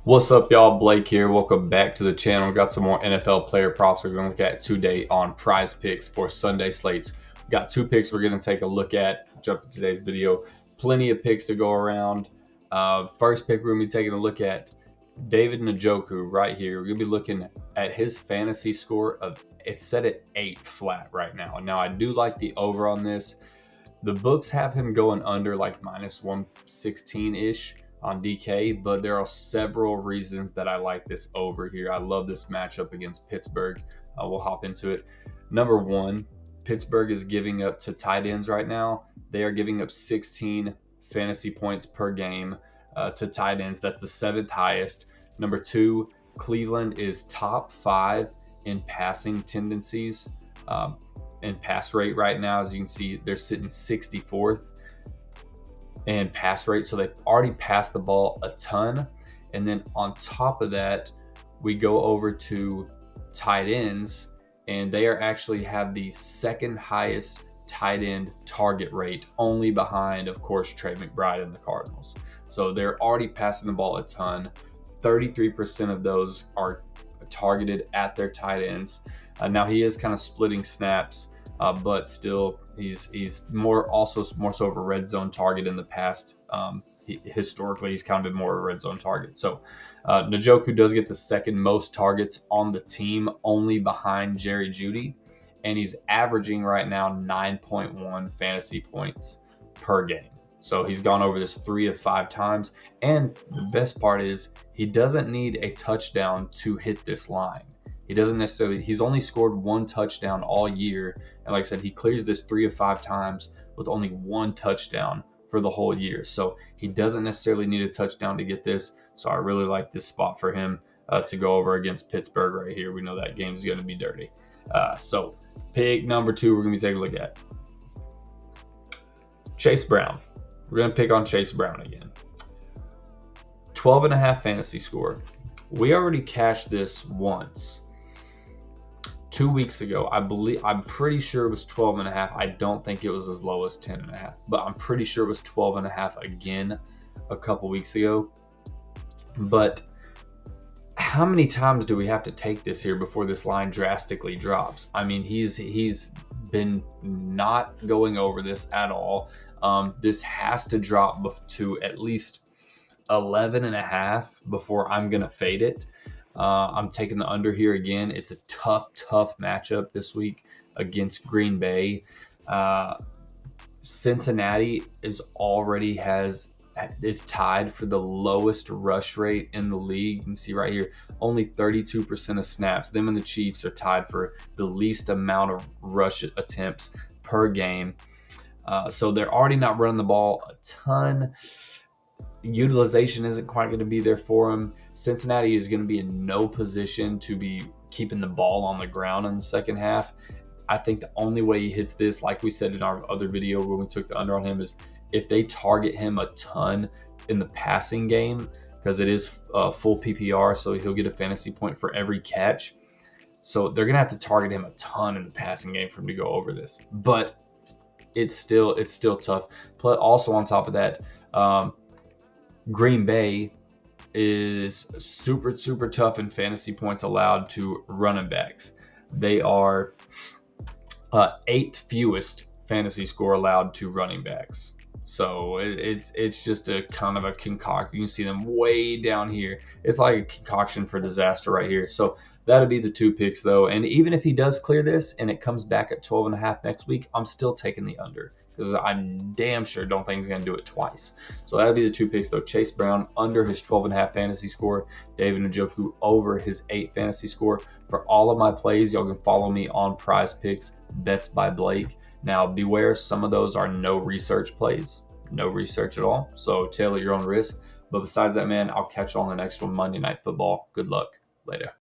What's up, y'all? Blake here. Welcome back to the channel. Got some more NFL player props we're going to look at today on PrizePicks for Sunday slates. Got two picks we're going to take a look at. Jump to today's video. Plenty of picks to go around. First pick we're going to be taking a look at David Njoku right here. We're going to be looking at his fantasy score of, it's set at 8 flat right now. Now, I do like the over on this. The books have him going under like minus 116-ish on DK, but there are several reasons that I like this over here. I love this matchup against Pittsburgh. We'll hop into it. Number one, Pittsburgh is giving up to tight ends right now. They are giving up 16 fantasy points per game to tight ends. That's the 7th highest. Number two, Cleveland is top 5 in passing tendencies and pass rate right now. As you can see, they're sitting 64th and pass rate, so they've already passed the ball a ton. And then on top of that, we go over to tight ends, and they are actually have the 2nd highest tight end target rate, only behind, of course, Trey McBride and the Cardinals. So they're already passing the ball a ton. 33% of those are targeted at their tight ends. Now he is kind of splitting snaps, but still he's more so of a red zone target in the past. Historically, he's kind of been more of a red zone target. So Njoku does get the 2nd most targets on the team, only behind Jerry Jeudy, and he's averaging right now 9.1 fantasy points per game. So he's gone over this 3 of 5 times, and the best part is he doesn't need a touchdown to hit this line. He doesn't necessarily, he's only scored 1 touchdown all year. And like I said, he clears this 3 of 5 times with only 1 touchdown for the whole year. So he doesn't necessarily need a touchdown to get this. So I really like this spot for him to go over against Pittsburgh right here. We know that game's going to be dirty. So pick number 2, we're going to be taking a look at Chase Brown. We're going to pick on Chase Brown again. 12.5 fantasy score. We already cashed this once 2 weeks ago. I'm pretty sure it was 12.5. I don't think it was as low as 10.5, but I'm pretty sure it was 12.5 again a couple weeks ago. But how many times do we have to take this here before this line drastically drops? I mean, he's been not going over this at all. This has to drop to at least 11.5 before I'm gonna fade it. I'm taking the under here again. It's a tough matchup this week against Green Bay. Cincinnati is tied for the lowest rush rate in the league. You can see right here, only 32% of snaps. Them and the Chiefs are tied for the least amount of rush attempts per game. So they're already not running the ball a ton. Utilization isn't quite going to be there for him. Cincinnati is going to be in no position to be keeping the ball on the ground in the second half. I think the only way he hits this, like we said in our other video when we took the under on him, is if they target him a ton in the passing game, because it is full PPR, so he'll get a fantasy point for every catch. So they're going to have to target him a ton in the passing game for him to go over this. But it's still tough. Plus, also on top of that, Green Bay is super tough in fantasy points allowed to running backs. They are 8th fewest fantasy score allowed to running backs. So it's just a kind of a concoction. You can see them way down here. It's like a concoction for disaster right here. So that'll be the 2 picks though. And even if he does clear this and it comes back at 12.5 next week, I'm still taking the under, because I damn sure don't think he's going to do it twice. So that'll be the 2 picks though. Chase Brown under his 12.5 fantasy score. David Njoku over his 8 fantasy score. For all of my plays, y'all can follow me on PrizePicks Bets by Blake. Now beware, some of those are no research plays. No research at all. So tailor your own risk. But besides that, man, I'll catch you on the next one, Monday Night Football. Good luck. Later.